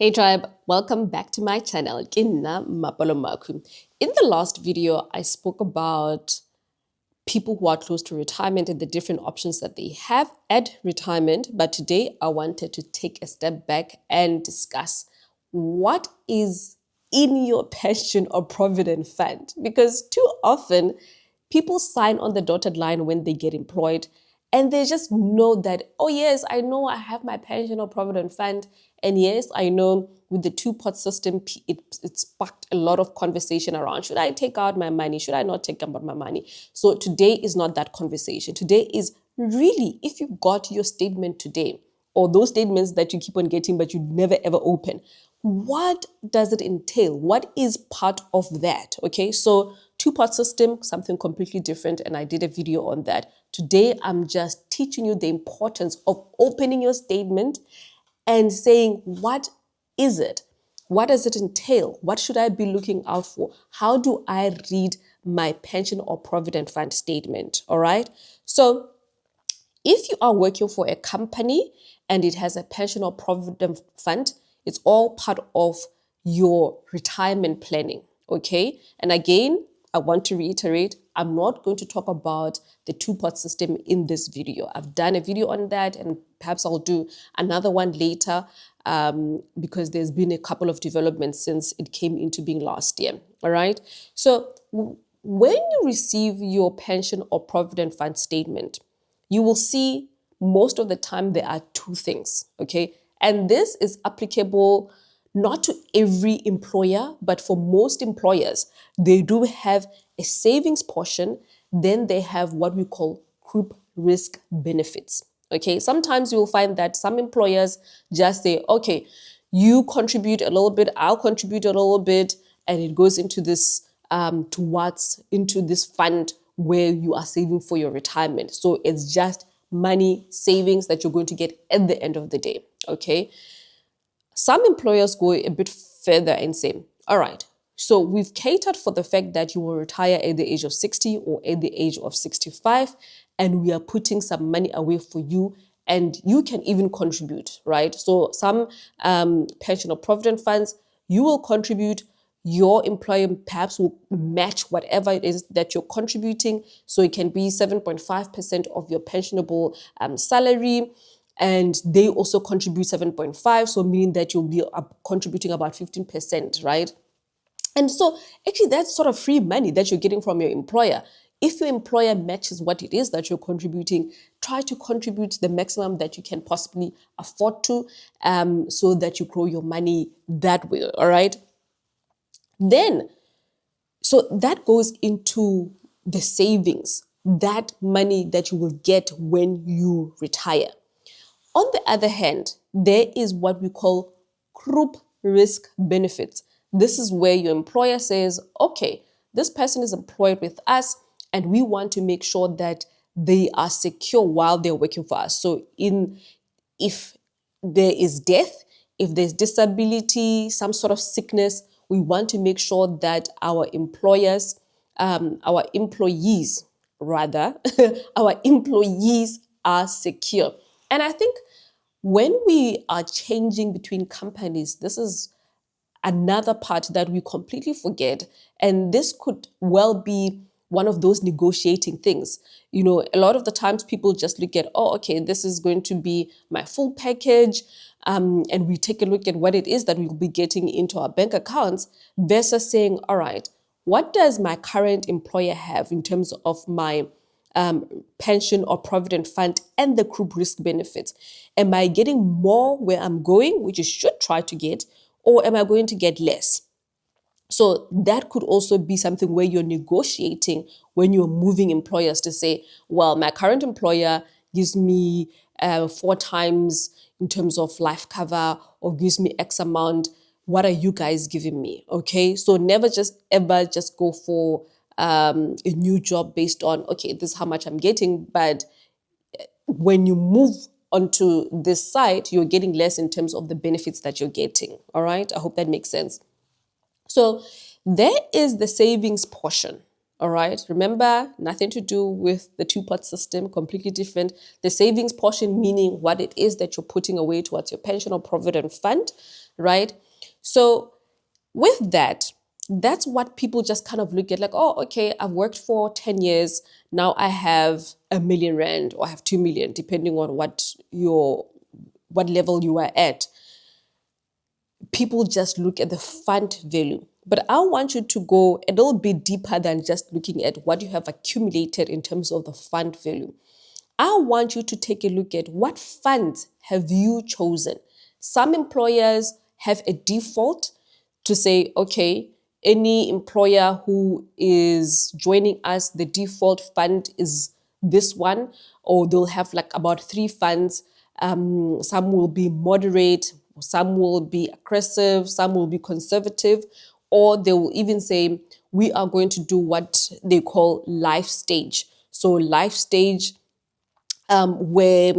Hey tribe, welcome back to my channel. Kinna Mapalo Maku. In the last video, I spoke about people who are close to retirement and the different options that they have at retirement. But today I wanted to take a step back and discuss what is in your pension or provident fund. Because too often people sign on the dotted line when they get employed and they just know that, oh yes, I know I have my pension or provident fund. And yes, I know with the two-pot system, it sparked a lot of conversation around, should I take out my money? Should I not take out my money? So today is not that conversation. Today is really, if you got your statement today, or those statements that you keep on getting but you never ever open, what does it entail? What is part of that? Okay, so two-part system, something completely different, and I did a video on that. Today, I'm just teaching you the importance of opening your statement and saying, what is it? What does it entail? What should I be looking out for? How do I read my pension or provident fund statement? All right. So if you are working for a company and it has a pension or provident fund, it's all part of your retirement planning. Okay. And again, I want to reiterate, I'm not going to talk about the two-pot system in this video. I've done a video on that and perhaps I'll do another one later because there's been a couple of developments since it came into being last year. All right. So when you receive your pension or provident fund statement, you will see most of the time there are two things. Okay. And this is applicable not to every employer, but for most employers, they do have a savings portion. Then they have what we call group risk benefits. Okay, sometimes you'll find that some employers just say, okay, you contribute a little bit, I'll contribute a little bit, and it goes into this into this fund where you are saving for your retirement. So it's just money savings that you're going to get at the end of the day. Okay. Some employers go a bit further and say, all right, so we've catered for the fact that you will retire at the age of 60 or at the age of 65, and we are putting some money away for you, and you can even contribute, right? So some pension or provident funds, you will contribute, your employer perhaps will match whatever it is that you're contributing. So it can be 7.5% of your pensionable salary. And they also contribute 7.5, so meaning that you'll be contributing about 15%, right? And so actually that's sort of free money that you're getting from your employer. If your employer matches what it is that you're contributing, try to contribute the maximum that you can possibly afford to, so that you grow your money that way, all right? Then, so that goes into the savings, that money that you will get when you retire. On the other hand, there is what we call group risk benefits. This is where your employer says, okay, this person is employed with us and we want to make sure that they are secure while they're working for us. So if there is death, if there's disability, some sort of sickness, we want to make sure that our employees, our employees are secure. And I think when we are changing between companies, this is another part that we completely forget. And this could well be one of those negotiating things. You know, a lot of the times people just look at, oh, okay, this is going to be my full package. And we take a look at what it is that we'll be getting into our bank accounts versus saying, all right, what does my current employer have in terms of my pension or provident fund and the group risk benefits? Am I getting more where I'm going, which you should try to get, or am I going to get less? So that could also be something where you're negotiating when you're moving employers to say, well, my current employer gives me 4 times in terms of life cover or gives me X amount. What are you guys giving me? Okay, so never just ever just go for a new job based on, okay, this is how much I'm getting. But when you move onto this site, you're getting less in terms of the benefits that you're getting. All right, I hope that makes sense. So there is the savings portion. All right. Remember, nothing to do with the two-pot system, completely different. The savings portion, meaning what it is that you're putting away towards your pension or provident fund. right? So with that, that's what people just kind of look at, like, oh, okay, I've worked for 10 years. Now I have R1 million or I have 2 million, depending on what level you are at. People just look at the fund value. But I want you to go a little bit deeper than just looking at what you have accumulated in terms of the fund value. I want you to take a look at what funds have you chosen. Some employers have a default to say, okay, any employer who is joining us, the default fund is this one, or they'll have like about 3 funds. Some will be moderate, some will be aggressive, some will be conservative, or they will even say, we are going to do what they call life stage. So life stage, where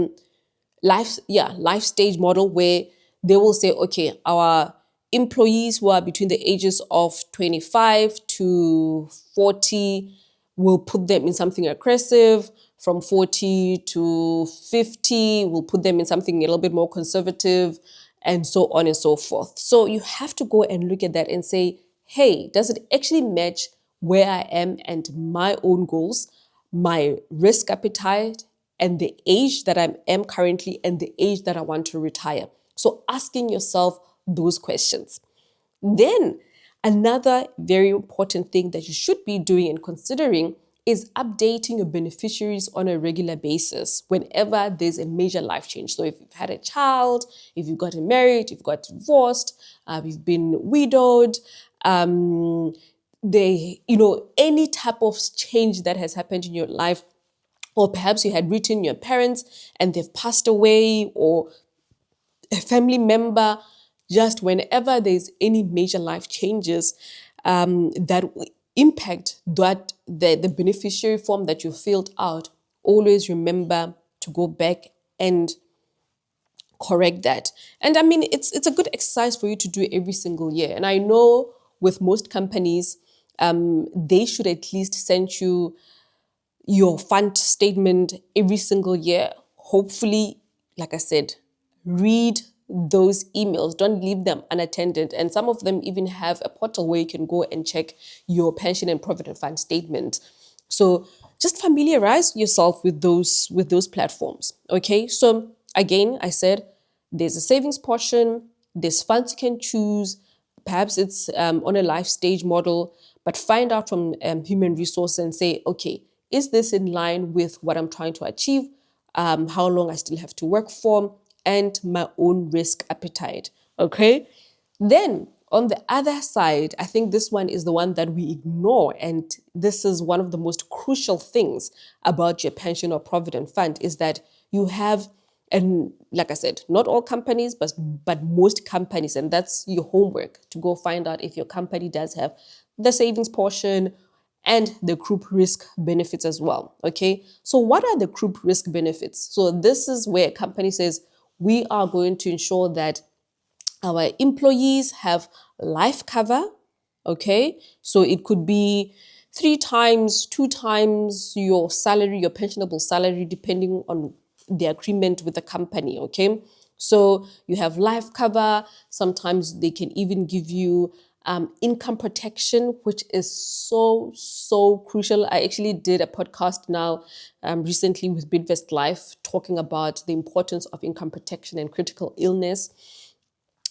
life stage model, where they will say, okay, our employees who are between the ages of 25 to 40, we'll put them in something aggressive. From 40 to 50, we'll put them in something a little bit more conservative, and so on and so forth. So you have to go and look at that and say, hey, does it actually match where I am and my own goals, my risk appetite, and the age that I am currently and the age that I want to retire? So asking yourself those questions. Then another very important thing that you should be doing and considering is updating your beneficiaries on a regular basis whenever there's a major life change. So if you've had a child, if you've gotten married, if you've got divorced, you've been widowed, any type of change that has happened in your life, or perhaps you had written your parents and they've passed away, or a family member, just whenever there's any major life changes that impact the beneficiary form that you filled out, always remember to go back and correct that. And I mean, it's a good exercise for you to do every single year. And I know with most companies, they should at least send you your fund statement every single year. Hopefully, like I said, read those emails. Don't leave them unattended. And some of them even have a portal where you can go and check your pension and provident fund statement. So just familiarize yourself with those platforms. Okay. So again, I said there's a savings portion, there's funds you can choose. Perhaps it's on a life stage model, but find out from human resource and say, okay, is this in line with what I'm trying to achieve? How long I still have to work for, and my own risk appetite. Okay. Then on the other side, I think this one is the one that we ignore. And this is one of the most crucial things about your pension or provident fund, is that you have, and like I said, not all companies, but most companies, and that's your homework to go find out if your company does have the savings portion and the group risk benefits as well. Okay. So what are the group risk benefits? So this is where a company says, we are going to ensure that our employees have life cover. Okay. So it could be 3 times, 2 times your salary, your pensionable salary, depending on the agreement with the company. Okay. So you have life cover. Sometimes they can even give you income protection, which is so crucial. I actually did a podcast now recently with Bidvest Life talking about the importance of income protection and critical illness.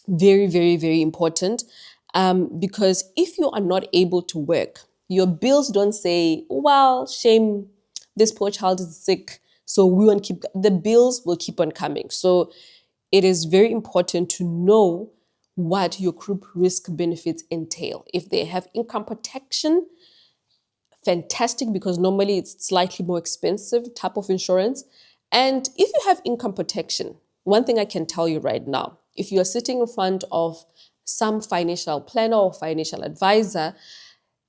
Very, very, very important. Because if you are not able to work, your bills don't say, well, shame, this poor child is sick, so we won't keep, the bills will keep on coming. So it is very important to know what your group risk benefits entail. If they have income protection, fantastic, because normally it's slightly more expensive type of insurance. And if you have income protection, one thing I can tell you right now, if you are sitting in front of some financial planner or financial advisor,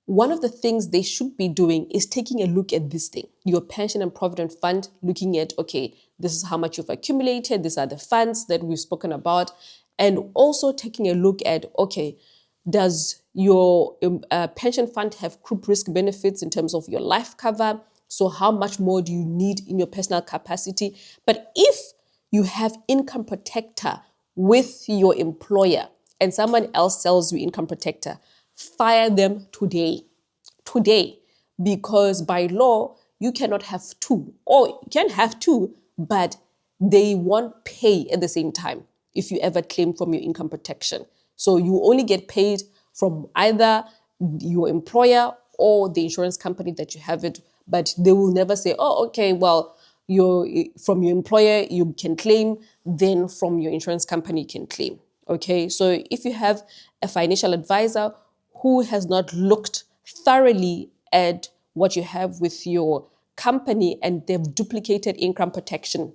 one of the things they should be doing is taking a look at this thing, your pension and provident fund, looking at, okay, this is how much you've accumulated, these are the funds that we've spoken about, and also taking a look at, okay, does your pension fund have group risk benefits in terms of your life cover? So how much more do you need in your personal capacity? But if you have income protector with your employer, and someone else sells you income protector, fire them today, because by law you cannot have two, or you can have two, but they won't pay at the same time if you ever claim from your income protection. So you only get paid from either your employer or the insurance company that you have it, but they will never say, oh, okay, well, from your employer you can claim, then from your insurance company you can claim. Okay, so if you have a financial advisor who has not looked thoroughly at what you have with your company and they've duplicated income protection,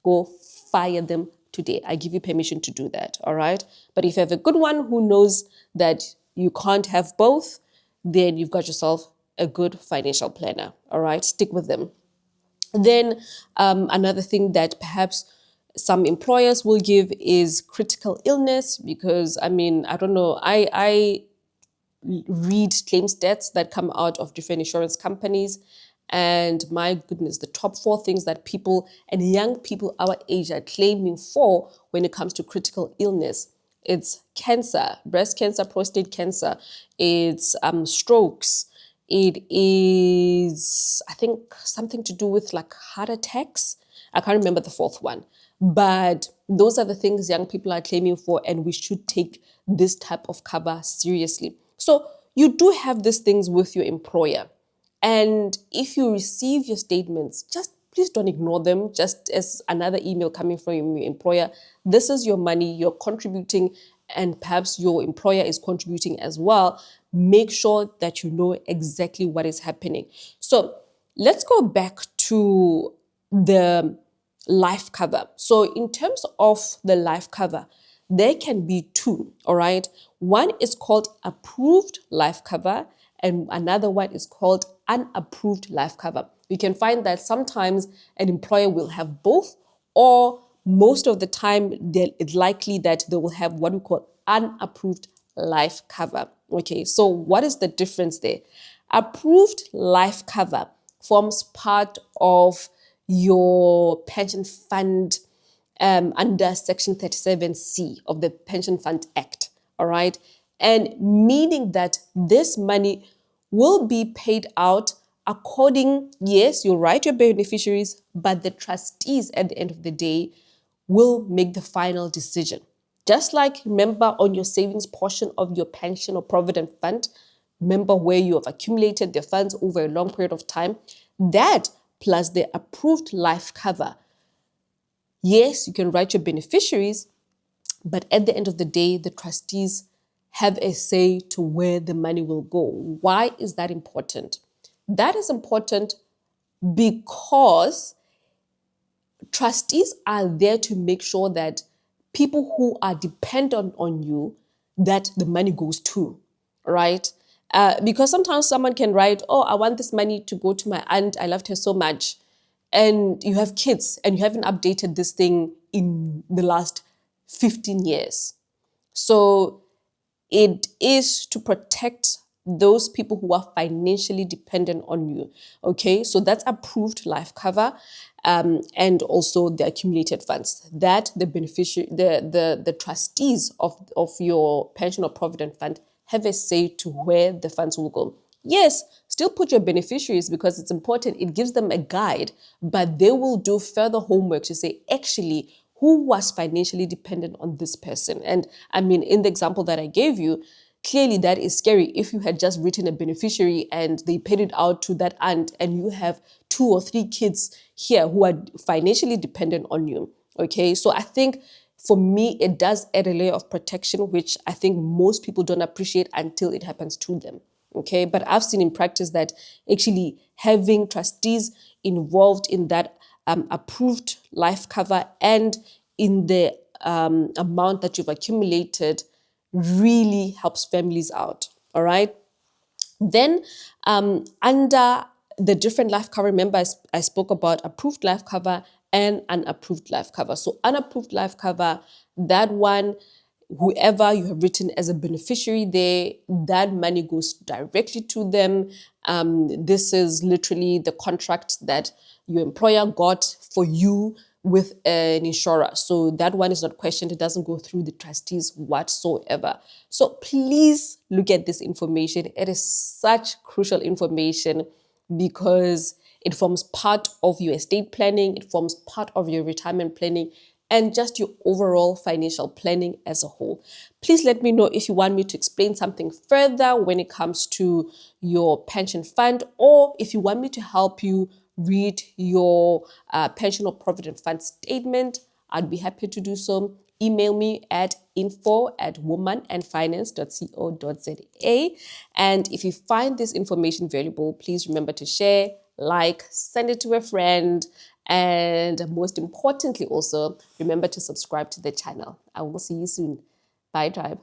go fire them today. I give you permission to do that, all right? But if you have a good one who knows that you can't have both, then you've got yourself a good financial planner, all right? Stick with them. Then another thing that perhaps some employers will give is critical illness, because I mean, I don't know, I read claim stats that come out of different insurance companies. And my goodness, the top four things that people and young people our age are claiming for when it comes to critical illness. It's cancer, breast cancer, prostate cancer. It's strokes. It is, I think, something to do with like heart attacks. I can't remember the fourth one. But those are the things young people are claiming for, and we should take this type of cover seriously. So you do have these things with your employer. And if you receive your statements, just please don't ignore them, just as another email coming from your employer. This is your money, you're contributing, and perhaps your employer is contributing as well. Make sure that you know exactly what is happening. So let's go back to the life cover. So in terms of the life cover, there can be two, all right? One is called approved life cover, and another one is called unapproved life cover. You can find that sometimes an employer will have both, or most of the time it's likely that they will have what we call unapproved life cover. Okay, so what is the difference there? Approved life cover forms part of your pension fund under Section 37C of the Pension Fund Act, all right? And meaning that this money will be paid out according, yes, you'll write your beneficiaries, but the trustees at the end of the day will make the final decision. Just like, remember, on your savings portion of your pension or provident fund, remember where you have accumulated the funds over a long period of time, that plus the approved life cover. Yes, you can write your beneficiaries, but at the end of the day, the trustees have a say to where the money will go. Why is that important? That is important because trustees are there to make sure that people who are dependent on you, that the money goes to, right? Because sometimes someone can write, oh, I want this money to go to my aunt. I loved her so much. And you have kids and you haven't updated this thing in the last 15 years. So it is to protect those people who are financially dependent on you. Okay, so that's approved life cover, and also the accumulated funds that the beneficiary, the trustees of your pension or provident fund have a say to where the funds will go. Yes, still put your beneficiaries because it's important. It gives them a guide, but they will do further homework to say, actually, who was financially dependent on this person? And I mean, in the example that I gave you, clearly that is scary. If you had just written a beneficiary and they paid it out to that aunt and you have 2 or 3 kids here who are financially dependent on you. Okay, so I think for me, it does add a layer of protection, which I think most people don't appreciate until it happens to them. Okay, but I've seen in practice that actually having trustees involved in that approved life cover and in the amount that you've accumulated really helps families out. All right. Then under the different life cover, remember I spoke about approved life cover and unapproved life cover. So unapproved life cover, that one, whoever you have written as a beneficiary there, that money goes directly to them. This is literally the contract that your employer got for you with an insurer. So that one is not questioned. It doesn't go through the trustees whatsoever. So please look at this information. It is such crucial information because it forms part of your estate planning. It forms part of your retirement planning and just your overall financial planning as a whole. Please let me know if you want me to explain something further when it comes to your pension fund, or if you want me to help you read your pension or provident fund statement. I'd be happy to do so. Email me at info@womanandfinance.co.za. And if you find this information valuable, please remember to share, like, send it to a friend, and most importantly also, remember to subscribe to the channel. I will see you soon. Bye, tribe.